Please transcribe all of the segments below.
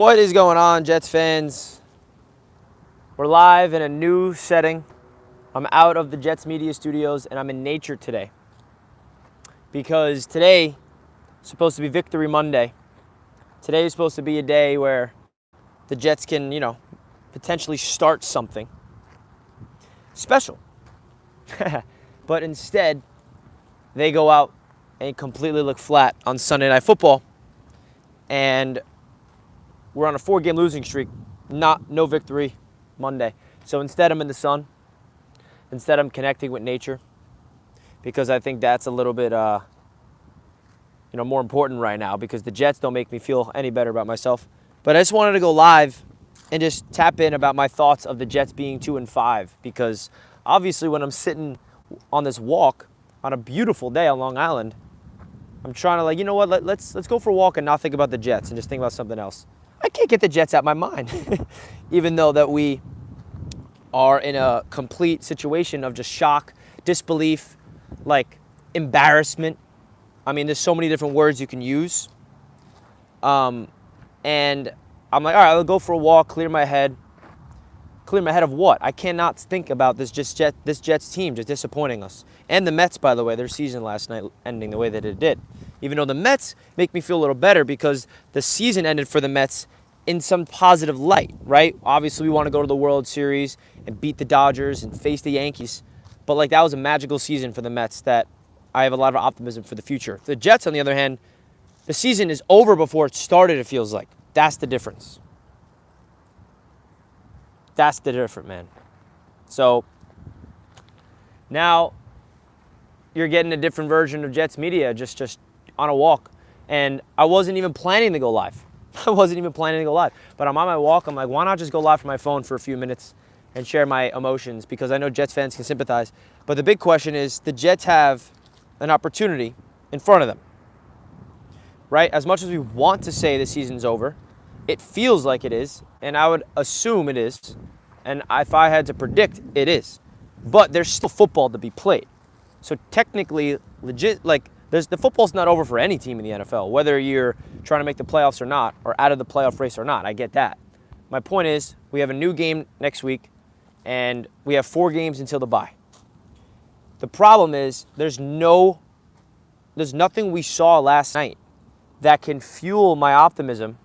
What is going on, Jets fans? We're live in a new setting. I'm out of the Jets media studios and I'm in nature today. Because today is supposed to be Victory Monday. Today is supposed to be a day where the Jets can, potentially start something special. But instead, they go out and completely look flat on Sunday Night Football. And we're on a 4-game losing streak, no victory Monday. So instead, I'm in the sun. Instead, I'm connecting with nature because I think that's a little bit, more important right now because the Jets don't make me feel any better about myself. But I just wanted to go live and just tap in about my thoughts of the Jets being 2-5 because obviously when I'm sitting on this walk on a beautiful day on Long Island, I'm trying to let's go for a walk and not think about the Jets and just think about something else. I can't get the Jets out of my mind, even though that we are in a complete situation of just shock, disbelief, embarrassment. I mean, there's so many different words you can use. And I'm like, all right, I'll go for a walk, clear my head. Clear my head of what? I cannot think about this Jets team just disappointing us. And the Mets, by the way, their season last night ending the way that it did. Even though the Mets make me feel a little better because the season ended for the Mets in some positive light, right? Obviously, we want to go to the World Series and beat the Dodgers and face the Yankees. But that was a magical season for the Mets that I have a lot of optimism for the future. The Jets, on the other hand, the season is over before it started, it feels like. That's the difference. That's the difference, man. So now you're getting a different version of Jets media just on a walk. And I wasn't even planning to go live. But I'm on my walk. I'm like, why not just go live from my phone for a few minutes and share my emotions? Because I know Jets fans can sympathize. But the big question is the Jets have an opportunity in front of them. Right? As much as we want to say the season's over, it feels like it is. And I would assume it is. And if I had to predict, it is. But there's still football to be played. So technically, the football's not over for any team in the NFL, whether you're trying to make the playoffs or not, or out of the playoff race or not. I get that. My point is, we have a new game next week, and we have 4 games until the bye. The problem is, there's nothing we saw last night that can fuel my optimism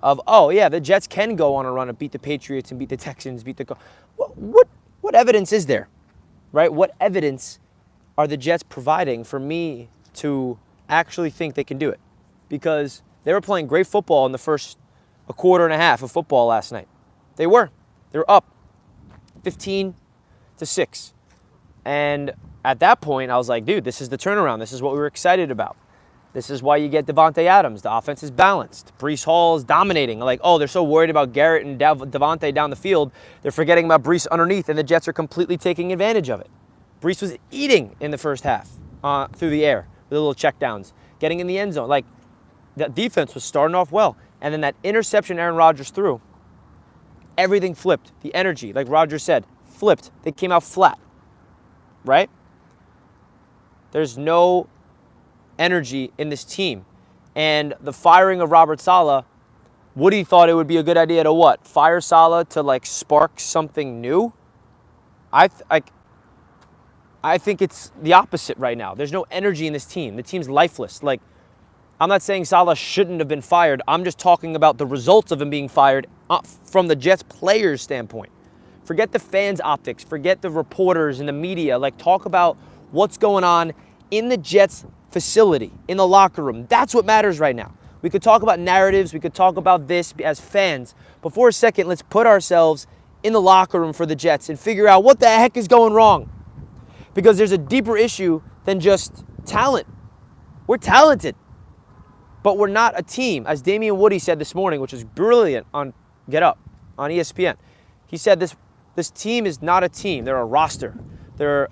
of, oh, yeah, the Jets can go on a run and beat the Patriots and beat the Texans, what evidence is there, right? What evidence are the Jets providing for me to actually think they can do it? Because they were playing great football in the first quarter and a half of football last night. They were up 15-6. And at that point, I was like, dude, this is the turnaround. This is what we were excited about. This is why you get Devontae Adams. The offense is balanced. Breece Hall is dominating. They're so worried about Garrett and Devontae down the field, they're forgetting about Breece underneath, and the Jets are completely taking advantage of it. Breece was eating in the first half through the air with little checkdowns, getting in the end zone. That defense was starting off well. And then that interception Aaron Rodgers threw, everything flipped. The energy, like Rodgers said, flipped. They came out flat, right? There's no energy in this team. And the firing of Robert Saleh, Woody thought it would be a good idea to what? Fire Saleh to spark something new? I think it's the opposite right now. There's no energy in this team. The team's lifeless. I'm not saying Saleh shouldn't have been fired. I'm just talking about the results of him being fired from the Jets players' standpoint. Forget the fans' optics. Forget the reporters and the media. Talk about what's going on in the Jets facility, in the locker room. That's what matters right now. We could talk about narratives. We could talk about this as fans. But for a second, let's put ourselves in the locker room for the Jets and figure out what the heck is going wrong. Because there's a deeper issue than just talent. We're talented, but we're not a team. As Damian Woody said this morning, which is brilliant on Get Up, on ESPN. He said this team is not a team. They're a roster. They're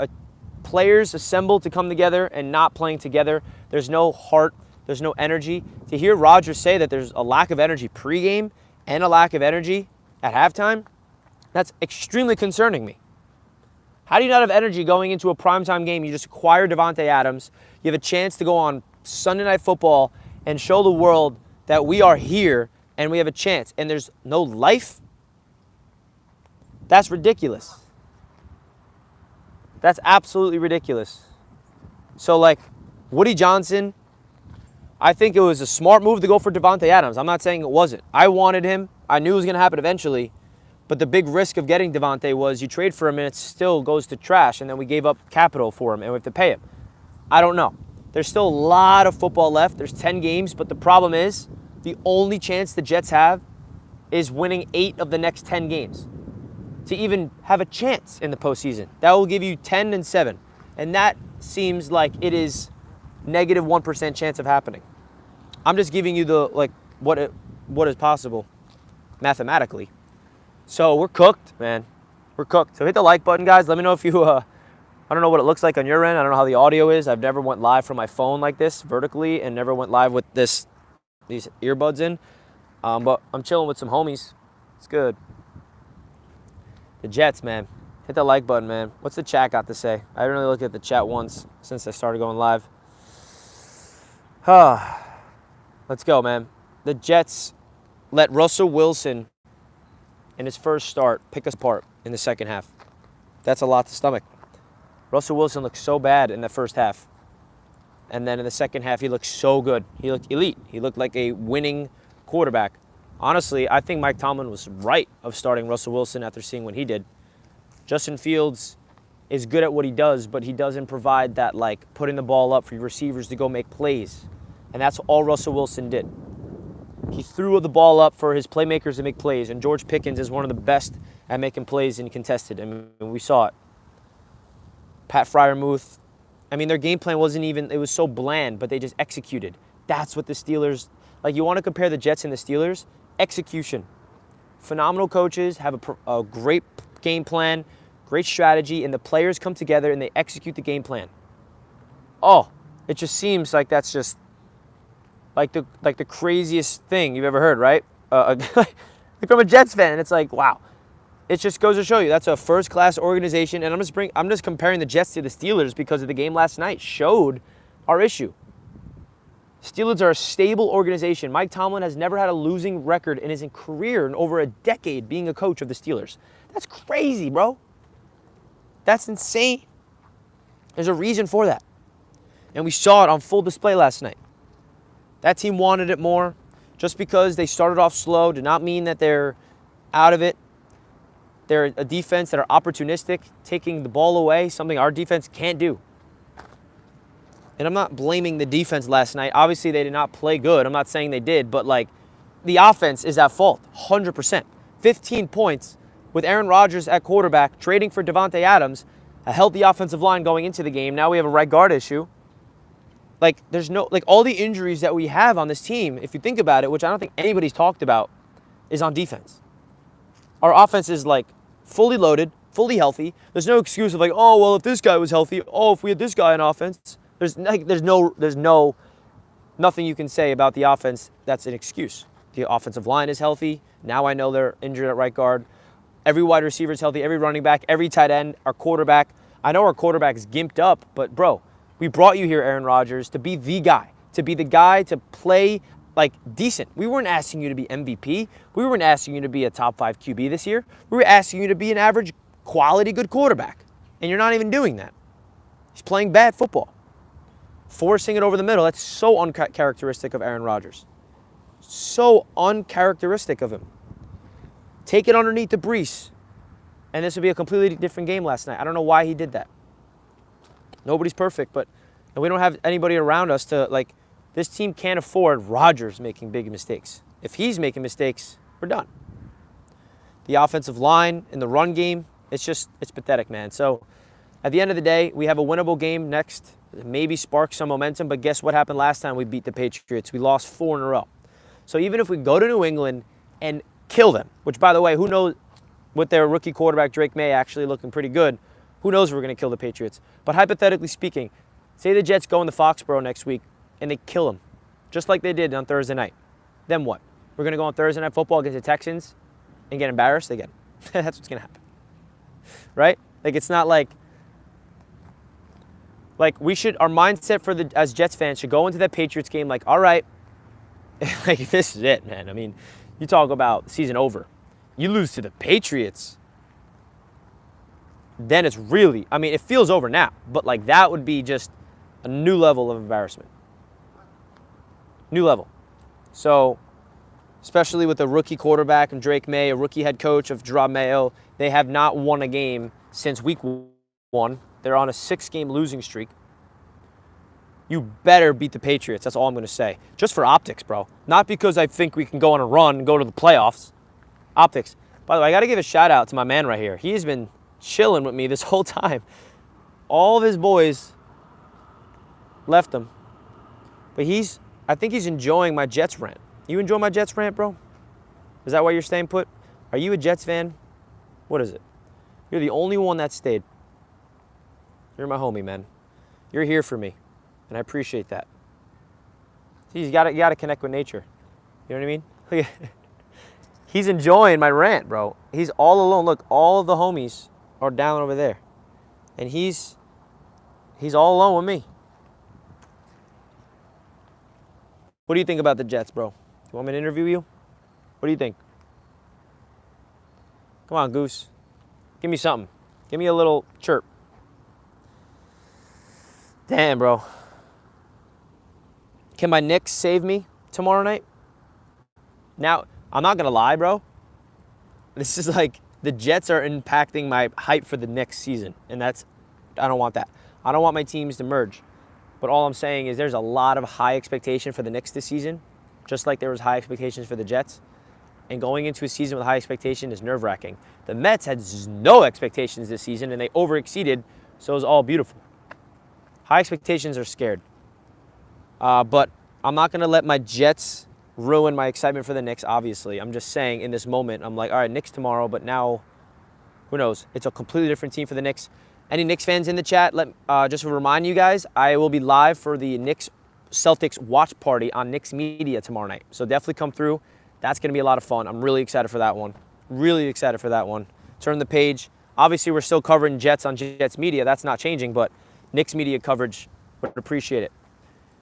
players assembled to come together and not playing together. There's no heart. There's no energy. To hear Rodgers say that there's a lack of energy pregame and a lack of energy at halftime, that's extremely concerning me. How do you not have energy going into a primetime game? You just acquired Devontae Adams. You have a chance to go on Sunday Night Football and show the world that we are here and we have a chance, and there's no life, that's ridiculous. That's absolutely ridiculous. So, like, Woody Johnson, I think it was a smart move to go for Davante Adams. I'm not saying it wasn't. I wanted him. I knew it was going to happen eventually. But the big risk of getting Davante was you trade for him and it still goes to trash, and then we gave up capital for him and we have to pay him. I don't know. There's still a lot of football left. There's 10 games, but the problem is the only chance the Jets have is winning 8 of the next 10 games to even have a chance in the postseason. That will give you 10-7, and that seems like it is negative 1% chance of happening. I'm just giving you the what is possible mathematically. So we're cooked, man. We're cooked. So hit the like button, guys. Let me know if you I don't know what it looks like on your end. I don't know how the audio is. I've never went live from my phone like this vertically, and never went live with these earbuds in. But I'm chilling with some homies. It's good. The Jets, man. Hit the like button, man. What's the chat got to say? I didn't really look at the chat once since I started going live. Let's go, man. The Jets let Russell Wilson, in his first start, pick us apart in the second half. That's a lot to stomach. Russell Wilson looked so bad in the first half. And then in the second half, he looked so good. He looked elite. He looked like a winning quarterback. Honestly, I think Mike Tomlin was right of starting Russell Wilson after seeing what he did. Justin Fields is good at what he does, but he doesn't provide that, like, putting the ball up for your receivers to go make plays. And that's all Russell Wilson did. He threw the ball up for his playmakers to make plays, and George Pickens is one of the best at making plays in contested, and we saw it. Pat Freiermuth, I mean, their game plan wasn't even, it was so bland, but they just executed. That's what the Steelers, like, you want to compare the Jets and the Steelers? Execution. Phenomenal coaches, have a great game plan, great strategy, and the players come together and they execute the game plan. Oh, it just seems like that's just like the craziest thing you've ever heard, right? Like from a Jets fan, and it's like, wow. It just goes to show you that's a first-class organization, and I'm just comparing the Jets to the Steelers because of the game last night showed our issue. Steelers are a stable organization. Mike Tomlin has never had a losing record in his career in over a decade being a coach of the Steelers. That's crazy, bro. That's insane. There's a reason for that. And we saw it on full display last night. That team wanted it more. Just because they started off slow did not mean that they're out of it. They're a defense that are opportunistic, taking the ball away, something our defense can't do. And I'm not blaming the defense last night. Obviously, they did not play good. I'm not saying they did, but, like, the offense is at fault, 100%. 15 points with Aaron Rodgers at quarterback, trading for Davante Adams, a healthy offensive line going into the game. Now we have a right guard issue. Like, there's no, like, all the injuries that we have on this team, if you think about it, which I don't think anybody's talked about, is on defense. Our offense is, like, fully loaded, fully healthy. There's no excuse of, like, oh, well, if this guy was healthy, oh, if we had this guy on offense. There's nothing you can say about the offense that's an excuse. The offensive line is healthy. Now I know they're injured at right guard. Every wide receiver is healthy. Every running back, every tight end, our quarterback. I know our quarterback is gimped up, but, bro, we brought you here, Aaron Rodgers, to be the guy to play, like, decent. We weren't asking you to be MVP. We weren't asking you to be a top 5 QB this year. We were asking you to be an average, quality, good quarterback. And you're not even doing that. He's playing bad football. Forcing it over the middle, that's so uncharacteristic of Aaron Rodgers. So uncharacteristic of him. Take it underneath the Brees, and this would be a completely different game last night. I don't know why he did that. Nobody's perfect, and we don't have anybody around us to, like, this team can't afford Rodgers making big mistakes. If he's making mistakes, we're done. The offensive line and the run game, it's pathetic, man. So at the end of the day, we have a winnable game next. Maybe spark some momentum, but guess what happened last time we beat the Patriots? We lost 4 in a row. So even if we go to New England and kill them, which, by the way, who knows, with their rookie quarterback Drake May actually looking pretty good, who knows if we're going to kill the Patriots. But hypothetically speaking, say the Jets go into Foxborough next week and they kill them, just like they did on Thursday night. Then what? We're going to go on Thursday Night Football against the Texans and get embarrassed again. That's what's going to happen. Right? Like, it's not like we should, our mindset as Jets fans should go into that Patriots game like, all right, like, this is it, man. I mean, You talk about season over. You lose to the Patriots, then it's really, I mean, it feels over now, but like that would be just a new level of embarrassment. New level. So, especially with a rookie quarterback and Drake May, a rookie head coach of Gerard Mayo, they have not won a game since week 1. They're on a 6-game losing streak. You better beat the Patriots. That's all I'm going to say. Just for optics, bro. Not because I think we can go on a run and go to the playoffs. Optics. By the way, I got to give a shout out to my man right here. He's been chilling with me this whole time. All of his boys left him. But I think he's enjoying my Jets rant. You enjoy my Jets rant, bro? Is that why you're staying put? Are you a Jets fan? What is it? You're the only one that stayed. You're my homie, man. You're here for me, and I appreciate that. See, you gotta connect with nature. You know what I mean? He's enjoying my rant, bro. He's all alone. Look, all of the homies are down over there, and he's all alone with me. What do you think about the Jets, bro? You want me to interview you? What do you think? Come on, Goose. Give me something. Give me a little chirp. Damn, bro. Can my Knicks save me tomorrow night? Now, I'm not going to lie, bro. This is like the Jets are impacting my hype for the next season. And I don't want that. I don't want my teams to merge. But all I'm saying is there's a lot of high expectation for the Knicks this season, just like there was high expectations for the Jets. And going into a season with high expectation is nerve-wracking. The Mets had no expectations this season, and they over-exceeded, so it was all beautiful. High expectations are scared. But I'm not going to let my Jets ruin my excitement for the Knicks, obviously. I'm just saying in this moment, I'm like, all right, Knicks tomorrow, but now, who knows? It's a completely different team for the Knicks. Any Knicks fans in the chat, just to remind you guys, I will be live for the Knicks-Celtics watch party on Knicks Media tomorrow night. So definitely come through. That's going to be a lot of fun. I'm really excited for that one. Really excited for that one. Turn the page. Obviously, we're still covering Jets on Jets Media. That's not changing, but Knicks Media coverage, would appreciate it.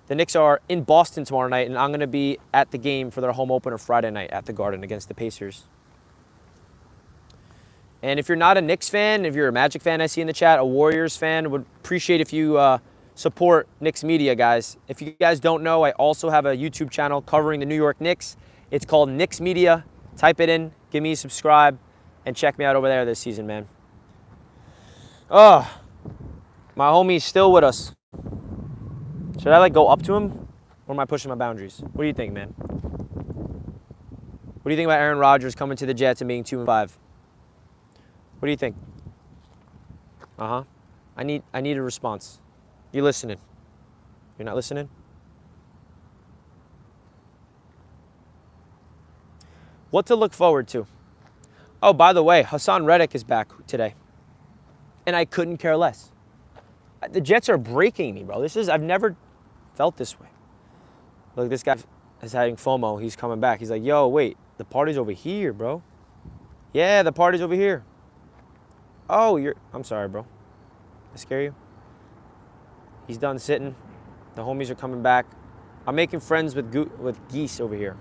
The Knicks are in Boston tomorrow night, and I'm going to be at the game for their home opener Friday night at the Garden against the Pacers. And if you're not a Knicks fan, if you're a Magic fan, I see in the chat, a Warriors fan, would appreciate if you support Knicks Media, guys. If you guys don't know, I also have a YouTube channel covering the New York Knicks. It's called Knicks Media. Type it in, give me a subscribe, and check me out over there this season, man. Oh, my homie's still with us. Should I, go up to him, or am I pushing my boundaries? What do you think, man? What do you think about Aaron Rodgers coming to the Jets and being 2-5? What do you think? Uh-huh. I need a response. You listening? You're not listening? What to look forward to? Oh, by the way, Hassan Reddick is back today. And I couldn't care less. The Jets are breaking me, bro. I've never felt this way. Look, this guy is having FOMO. He's coming back. He's like, yo, wait, the party's over here, bro. Yeah, the party's over here. Oh, I'm sorry, bro. I scare you? He's done sitting. The homies are coming back. I'm making friends with geese over here.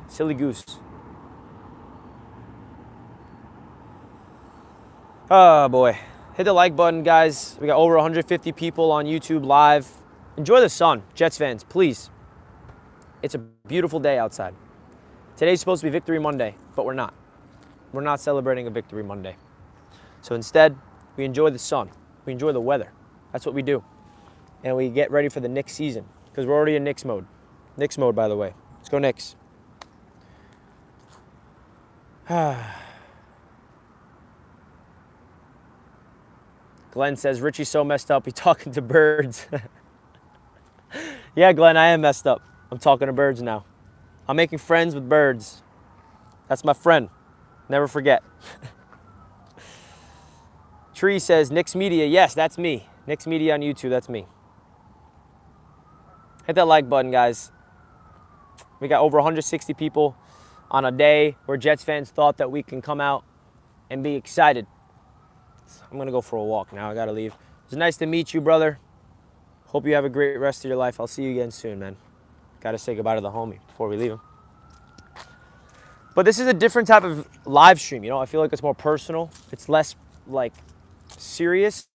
Silly goose. Oh, boy. Hit the like button, guys. We got over 150 people on YouTube live. Enjoy the sun, Jets fans, please. It's a beautiful day outside. Today's supposed to be Victory Monday, but we're not. We're not celebrating a Victory Monday. So instead, we enjoy the sun. We enjoy the weather. That's what we do. And we get ready for the Knicks season, because we're already in Knicks mode. Knicks mode, by the way. Let's go Knicks. Glenn says, Richie's so messed up, he's talking to birds. Yeah, Glenn, I am messed up. I'm talking to birds now. I'm making friends with birds. That's my friend. Never forget. Tree says, Knicks Media. Yes, that's me. Knicks Media on YouTube, that's me. Hit that like button, guys. We got over 160 people on a day where Jets fans thought that we can come out and be excited. I'm going to go for a walk now. I got to leave. It's nice to meet you, brother. Hope you have a great rest of your life. I'll see you again soon, man. Got to say goodbye to the homie before we leave him. But this is a different type of live stream, you know? I feel like it's more personal. It's less, like, serious.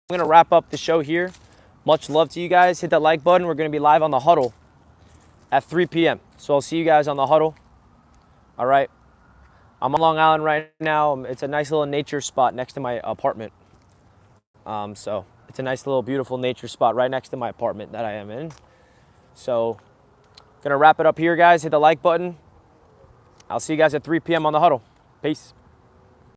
I'm going to wrap up the show here. Much love to you guys. Hit that like button. We're going to be live on the Huddle at 3 p.m. So I'll see you guys on the Huddle. All right. I'm on Long Island right now. It's a nice little nature spot next to my apartment. So it's a nice little beautiful nature spot right next to my apartment that I am in. So gonna wrap it up here, guys. Hit the like button. I'll see you guys at 3 p.m. on the Huddle. Peace.